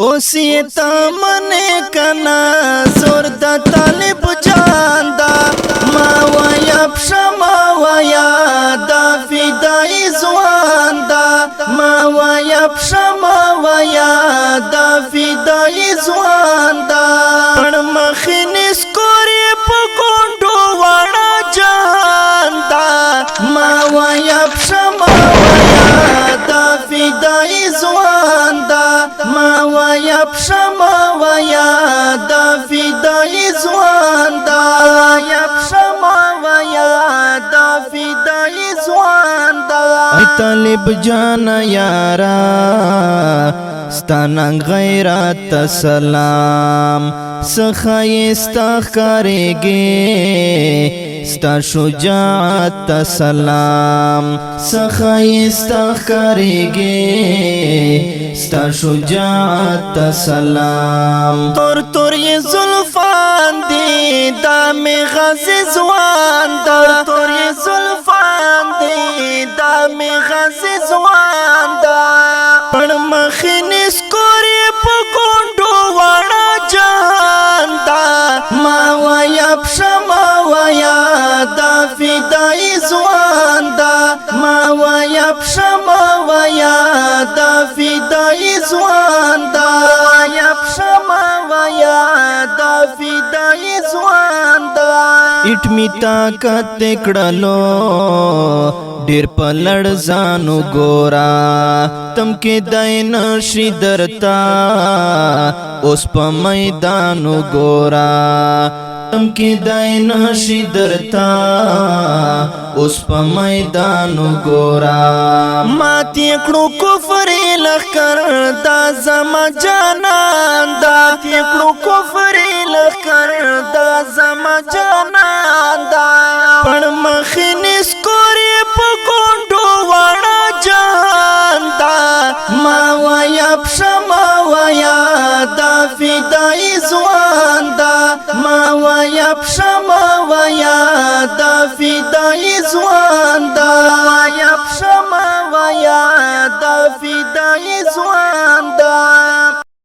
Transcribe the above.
اوسی تمنے کنا زور دا طالب جان دا ما ویا پشما ویا دا فدای زوان دا ما ویا پشما ویا دا فدای زوان دا پڑ مخینی سکوری پا گونڈو وانا جان دا ما ویا پشما ویا دا فدای زوان دا ما ویا پشما ویا دا فدای زوان دا یا پشما ویا دا فدای زوان دا ای طالب جان یارا ستانا غیرت سلام سخایستا کارگی ستا شجاعت سلام سخایستا کارگی ستا شجاعت سلام تور تور یہ زلفان دی دامی غزی زوان دا تور یہ زلفان دی دامی غزی زوان دا پڑ مخینی سکوری پا گونڈو وانا جان دا ما ویا پشما ویا دا فدای زوان دا ما ویا پشما ویا دا فدای زوان دا ویا پشما ویا دا فدای زوان دا اٹ می طاقت کڑلو ډیر په لړزانو ګورا تم کې دین شي درتا اوس په میدانو ګورا تم کې دین شي درتا اوس په میدانو ګورا ماتی کړو کفر لخر دا زما جانان دا کړو کفر لخر دا زما جانان دا پړ مخینی سکوري په ګونډو وانا جان دا ما ویا پشما ویا دا فدای زوان دا ما ویا پشما ویا دا فدای زوان دا ویا پشما ویا دا فدای زوان دا